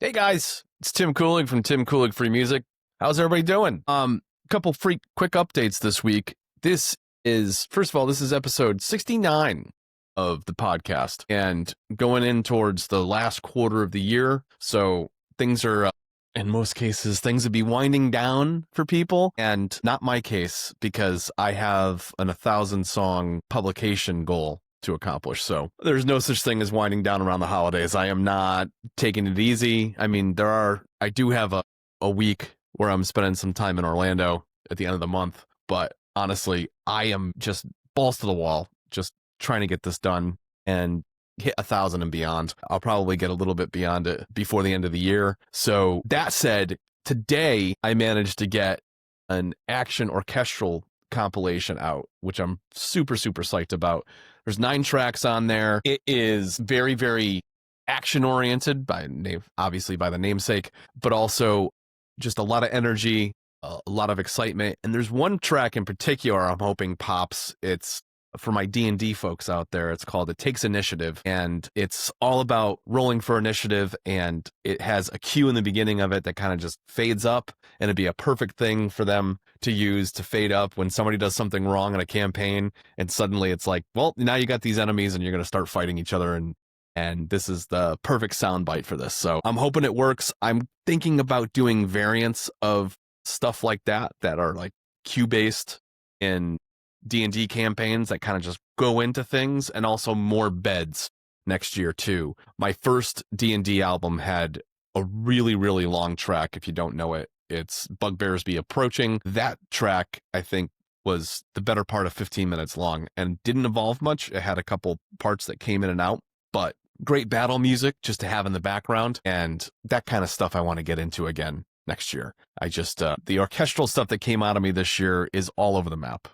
Hey guys, it's Tim Coolig from Tim Coolig Free Music. How's everybody doing? Couple quick updates this week. This is, first of all, this is episode 69 of the podcast and going in towards the last quarter of the year. So things are, in most cases, things would be winding down for people, and not my case because I have an 1,000 song publication goal to accomplish. So there's no such thing as winding down around the holidays. I am not taking it easy. I mean, I do have a week where I'm spending some time in Orlando at the end of the month, but honestly, I am just balls to the wall, just trying to get this done and hit 1,000 and beyond. I'll probably get a little bit beyond it before the end of the year. So that said, today I managed to get an action orchestral compilation out, which I'm super psyched about. There's 9 tracks on there. It is very, very action oriented obviously by the namesake, but also just a lot of energy, a lot of excitement. And there's one track in particular I'm hoping pops. It's for my D&D folks out there. It's called It Takes Initiative, and it's all about rolling for initiative, and it has a cue in the beginning of it that kind of just fades up, and it'd be a perfect thing for them to use to fade up when somebody does something wrong in a campaign, and suddenly it's like, well, now you got these enemies and you're going to start fighting each other, and this is the perfect soundbite for this. So I'm hoping it works. I'm thinking about doing variants of stuff like that are like cue-based in D&D campaigns that kind of just go into things, and also more beds next year too. My first D&D album had a really, really long track. If you don't know it, it's Bugbears Be Approaching. That track, I think, was the better part of 15 minutes long and didn't evolve much. It had a couple parts that came in and out, but great battle music just to have in the background, and that kind of stuff I want to get into again next year. The orchestral stuff that came out of me this year is all over the map.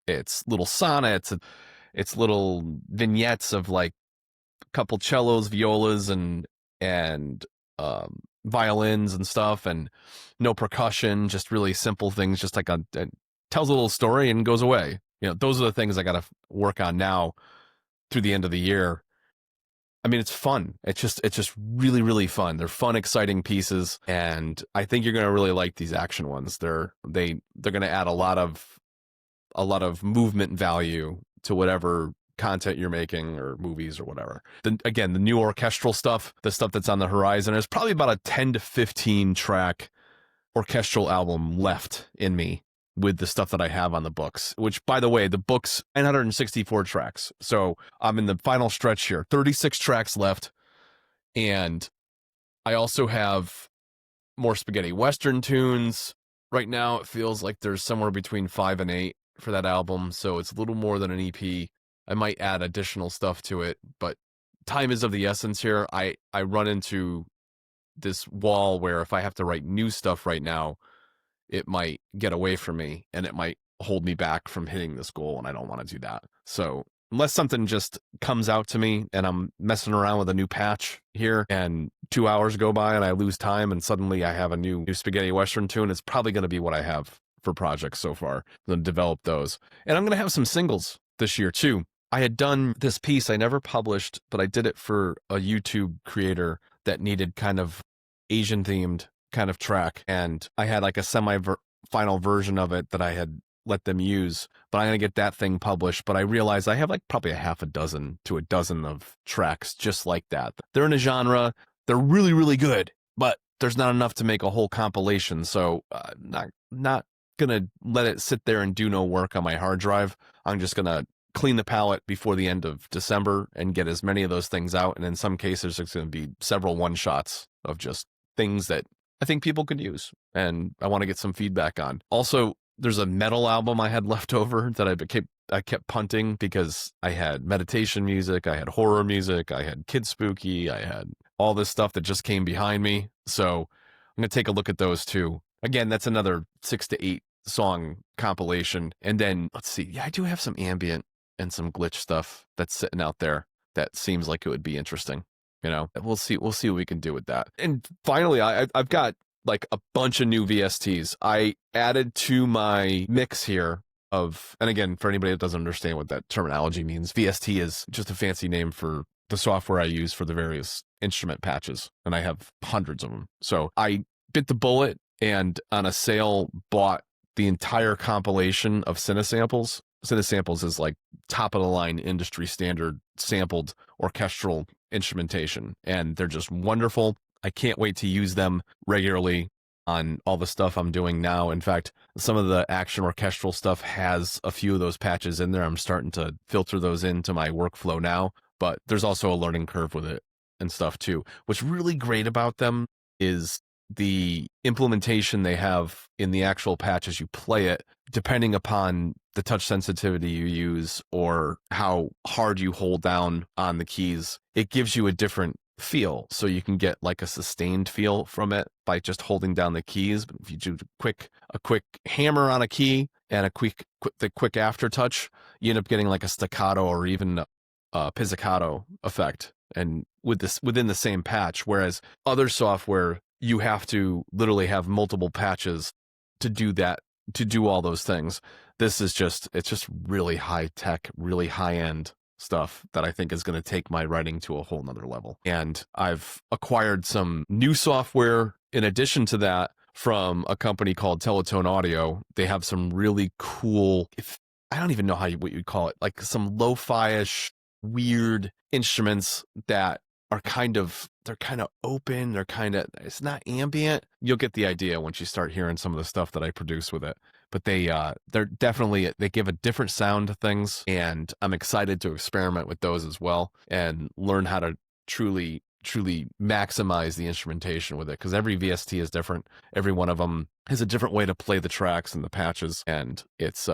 It's little sonnets, it's little vignettes of like a couple cellos, violas, and violins and stuff, and no percussion, just really simple things, just like it tells a little story and goes away. You know, those are the things I got to work on now through the end of the year. I mean, it's fun. It's just really, really fun. They're fun, exciting pieces, and I think you're going to really like these action ones. They're going to add a lot of movement value to whatever content you're making or movies or whatever. The new orchestral stuff, the stuff that's on the horizon, there's probably about a 10 to 15 track orchestral album left in me with the stuff that I have on the books, which, by the way, the book's 964 tracks. So I'm in the final stretch here, 36 tracks left. And I also have more spaghetti Western tunes. Right now, it feels like there's somewhere between 5 and 8 for that album, so it's a little more than an EP. I might add additional stuff to it, but time is of the essence here. I run into this wall where if I have to write new stuff right now, it might get away from me and it might hold me back from hitting this goal, and I don't want to do that. So unless something just comes out to me and I'm messing around with a new patch here and 2 hours go by and I lose time and suddenly I have a new spaghetti Western tune, it's probably going to be what I have for projects so far. I'm going to develop those. And I'm going to have some singles this year too. I had done this piece I never published, but I did it for a YouTube creator that needed kind of Asian themed kind of track. And I had like a semi-final version of it that I had let them use, but I'm going to get that thing published. But I realized I have like probably a half a dozen to a dozen of tracks just like that. They're in a genre. They're really, really good, but there's not enough to make a whole compilation. So not gonna let it sit there and do no work on my hard drive. I'm just gonna clean the palette before the end of December and get as many of those things out. And in some cases, it's going to be several one-shots of just things that I think people could use, and I want to get some feedback on. Also, there's a metal album I had left over that I kept punting because I had meditation music, I had horror music, I had kid spooky, I had all this stuff that just came behind me. So I'm going to take a look at those too. Again, that's another 6 to 8 song compilation. And then let's see. Yeah, I do have some ambient and some glitch stuff that's sitting out there that seems like it would be interesting. You know, we'll see what we can do with that. And finally, I've got like a bunch of new VSTs. I added to my mix here of, and again, for anybody that doesn't understand what that terminology means, VST is just a fancy name for the software I use for the various instrument patches, and I have hundreds of them. So I bit the bullet and on a sale bought the entire compilation of Cinesamples. Cinesamples is like top of the line industry standard sampled orchestral instrumentation, and they're just wonderful. I can't wait to use them regularly on all the stuff I'm doing now. In fact, some of the action orchestral stuff has a few of those patches in there. I'm starting to filter those into my workflow now, but there's also a learning curve with it and stuff too. What's really great about them is the implementation they have in the actual patch as you play it, depending upon the touch sensitivity you use or how hard you hold down on the keys, it gives you a different feel. So you can get like a sustained feel from it by just holding down the keys. But if you do a quick hammer on a key and the quick aftertouch, you end up getting like a staccato or even a pizzicato effect. And with this within the same patch, whereas other software, you have to literally have multiple patches to do that, to do all those things. This is it's just really high tech, really high end stuff that I think is going to take my writing to a whole nother level. And I've acquired some new software in addition to that from a company called Teletone Audio. They have some really cool, I don't even know what you'd call it, like some lo-fi-ish weird instruments that are they're kind of open. It's not ambient. You'll get the idea once you start hearing some of the stuff that I produce with it. But they're definitely, they give a different sound to things, and I'm excited to experiment with those as well and learn how to truly maximize the instrumentation with it, because every VST is different. Every one of them has a different way to play the tracks and the patches, and there's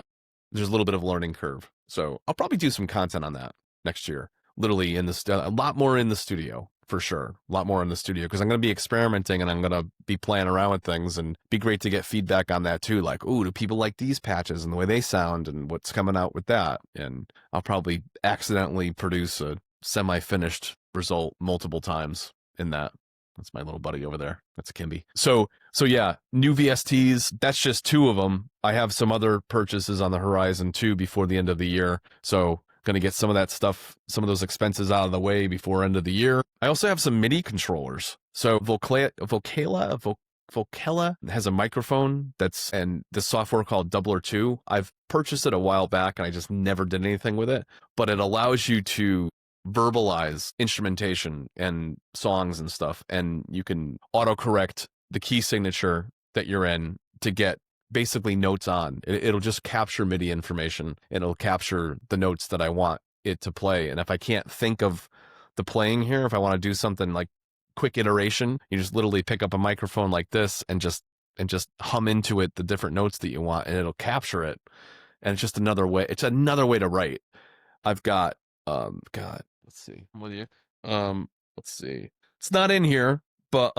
a little bit of a learning curve. So I'll probably do some content on that next year. Literally a lot more in the studio, for sure. A lot more in the studio, because I'm going to be experimenting and I'm going to be playing around with things, and be great to get feedback on that too. Like, ooh, do people like these patches and the way they sound and what's coming out with that? And I'll probably accidentally produce a semi-finished result multiple times in that. That's my little buddy over there. That's a Kimby. So yeah, new VSTs. That's just 2 of them. I have some other purchases on the horizon too before the end of the year. So going to get some of that stuff, some of those expenses out of the way before end of the year. I also have some MIDI controllers. So Vocala has a microphone and the software called Doubler 2. I've purchased it a while back and I just never did anything with it, but it allows you to verbalize instrumentation and songs and stuff, and you can autocorrect the key signature that you're in to get basically notes on. It'll just capture MIDI information, and it'll capture the notes that I want it to play. And if I can't think of the playing here, if I want to do something like quick iteration, you just literally pick up a microphone like this and just hum into it the different notes that you want, and it'll capture it. And it's just another way. It's another way to write. I've got God, let's see. I'm with you. Let's see. It's not in here, but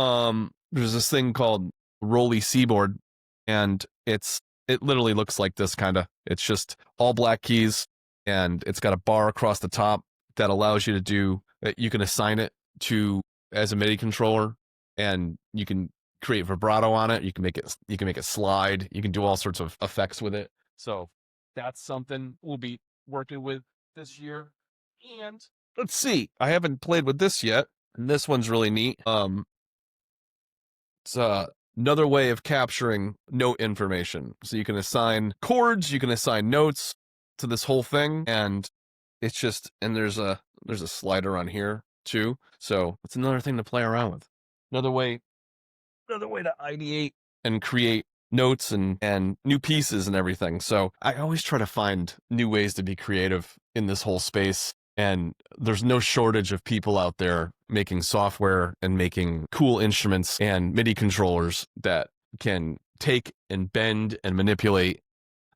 there's this thing called Rolly Seaboard, and it literally looks like this kind of. It's just all black keys, and it's got a bar across the top that allows you to do. You can assign it to as a MIDI controller, and you can create vibrato on it. You can make it slide. You can do all sorts of effects with it. So that's something we'll be working with this year. And let's see, I haven't played with this yet, and this one's really neat. It's another way of capturing note information. So you can assign chords, you can assign notes to this whole thing, and it's just, and there's a slider on here too. So it's another thing to play around with. Another way to ideate and create notes and new pieces and everything. So I always try to find new ways to be creative in this whole space. And there's no shortage of people out there making software and making cool instruments and MIDI controllers that can take and bend and manipulate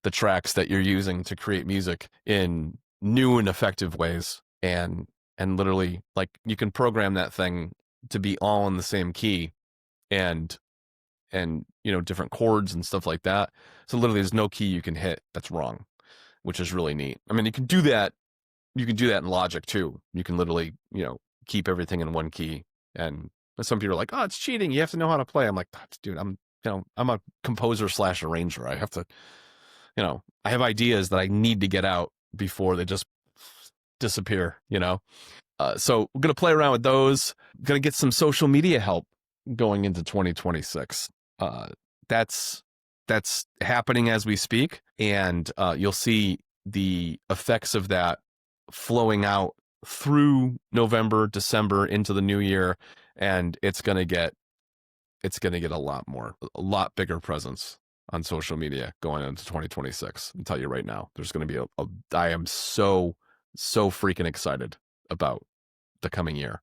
the tracks that you're using to create music in new and effective ways. And literally, like, you can program that thing to be all in the same key and different chords and stuff like that. So literally there's no key you can hit that's wrong, which is really neat. I mean, you can do that in Logic too. You can literally, keep everything in one key. And some people are like, oh, it's cheating. You have to know how to play. I'm like, dude, I'm a composer / arranger. I have to, I have ideas that I need to get out before they just disappear, So we're going to play around with those. Going to get some social media help going into 2026. That's happening as we speak, and you'll see the effects of that flowing out through November, December into the new year, and it's going to get a lot bigger presence on social media going into 2026. I'll tell you right now, there's going to be I am so freaking excited about the coming year,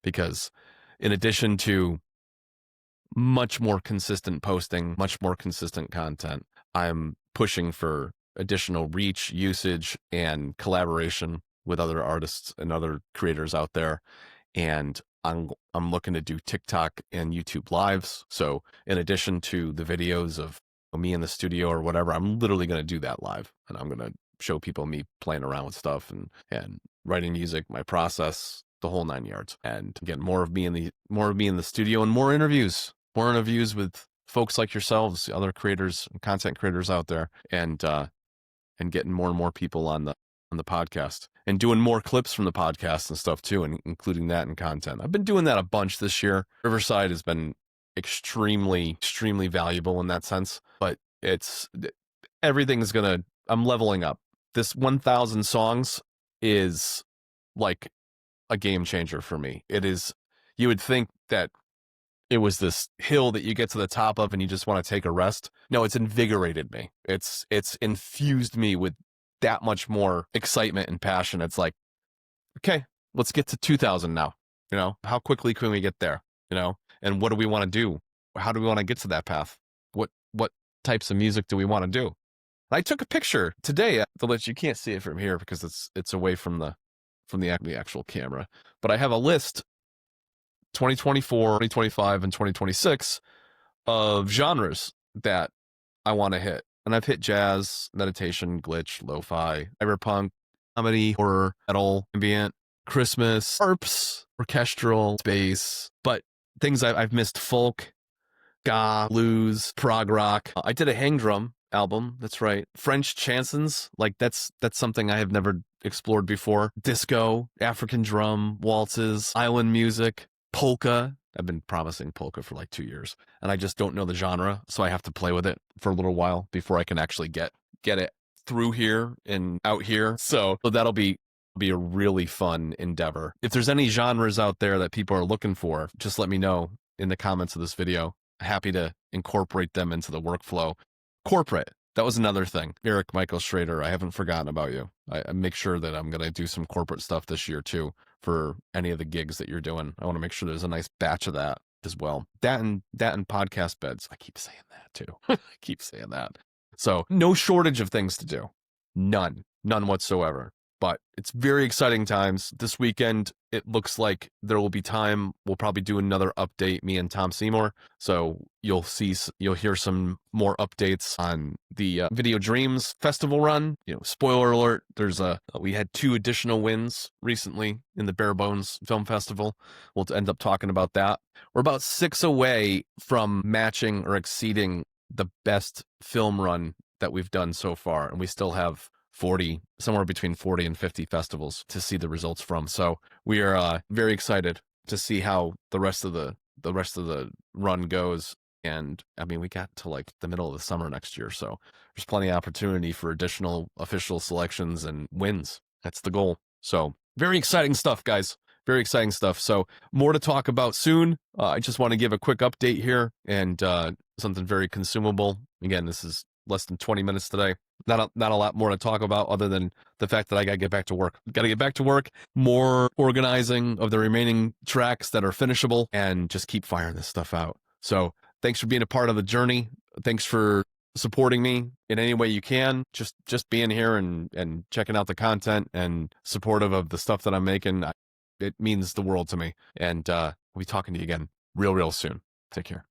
because in addition to much more consistent posting, much more consistent content, I'm pushing for additional reach, usage, and collaboration with other artists and other creators out there. And I'm looking to do TikTok and YouTube lives. So in addition to the videos of me in the studio or whatever, I'm literally going to do that live, and I'm going to show people me playing around with stuff and writing music, my process, the whole 9 yards, and get more of me in the studio, and more interviews with folks like yourselves, other creators, content creators out there, and getting more and more people on the podcast, and doing more clips from the podcast and stuff too, and including that in content. I've been doing that a bunch this year. Riverside has been extremely valuable in that sense, but I'm leveling up. This 1,000 songs is like a game changer for me. It is. You would think that it was this hill that you get to the top of and you just want to take a rest. No, it's invigorated me. It's infused me with that much more excitement and passion. It's like, okay, let's get to 2,000 now. How quickly can we get there? And what do we want to do? How do we want to get to that path? What types of music do we want to do? I took a picture today, you can't see it from here because it's away from the actual camera, but I have a list 2024, 2025, and 2026 of genres that I want to hit. And I've hit jazz, meditation, glitch, lo-fi, cyberpunk, comedy, horror, metal, ambient, Christmas, harps, orchestral, space, but things I've missed: folk, ska, blues, prog rock. I did a hang drum album, that's right. French chansons, like that's something I have never explored before. Disco, African drum, waltzes, island music, polka. I've been promising polka for like 2 years, and I just don't know the genre, so I have to play with it for a little while before I can actually get it through here and out here. So that'll be a really fun endeavor. If there's any genres out there that people are looking for, just let me know in the comments of this video. Happy to incorporate them into the workflow. Corporate, that was another thing. Eric Michael Schrader, I haven't forgotten about you. I make sure that I'm going to do some corporate stuff this year too, for any of the gigs that you're doing. I want to make sure there's a nice batch of that as well. That and podcast beds. I keep saying that too. I keep saying that. So no shortage of things to do. None whatsoever. But it's very exciting times. This weekend, it looks like there will be time. We'll probably do another update, me and Tom Seymour. So you'll hear some more updates on the Video Dreams Festival run. Spoiler alert, we had 2 additional wins recently in the Bare Bones Film Festival. We'll end up talking about that. We're about 6 away from matching or exceeding the best film run that we've done so far. And we still have somewhere between 40 and 50 festivals to see the results from. So we are very excited to see how the rest of the run goes. And I mean, we got to like the middle of the summer next year, so there's plenty of opportunity for additional official selections and wins. That's the goal. So very exciting stuff, guys. Very exciting stuff. So more to talk about soon. I just want to give a quick update here, and something very consumable. Again, this is less than 20 minutes today. Not a lot more to talk about other than the fact that I got to get back to work. Got to get back to work, more organizing of the remaining tracks that are finishable, and just keep firing this stuff out. So thanks for being a part of the journey. Thanks for supporting me in any way you can. Just being here and checking out the content and supportive of the stuff that I'm making. It means the world to me. And we'll be talking to you again real soon. Take care.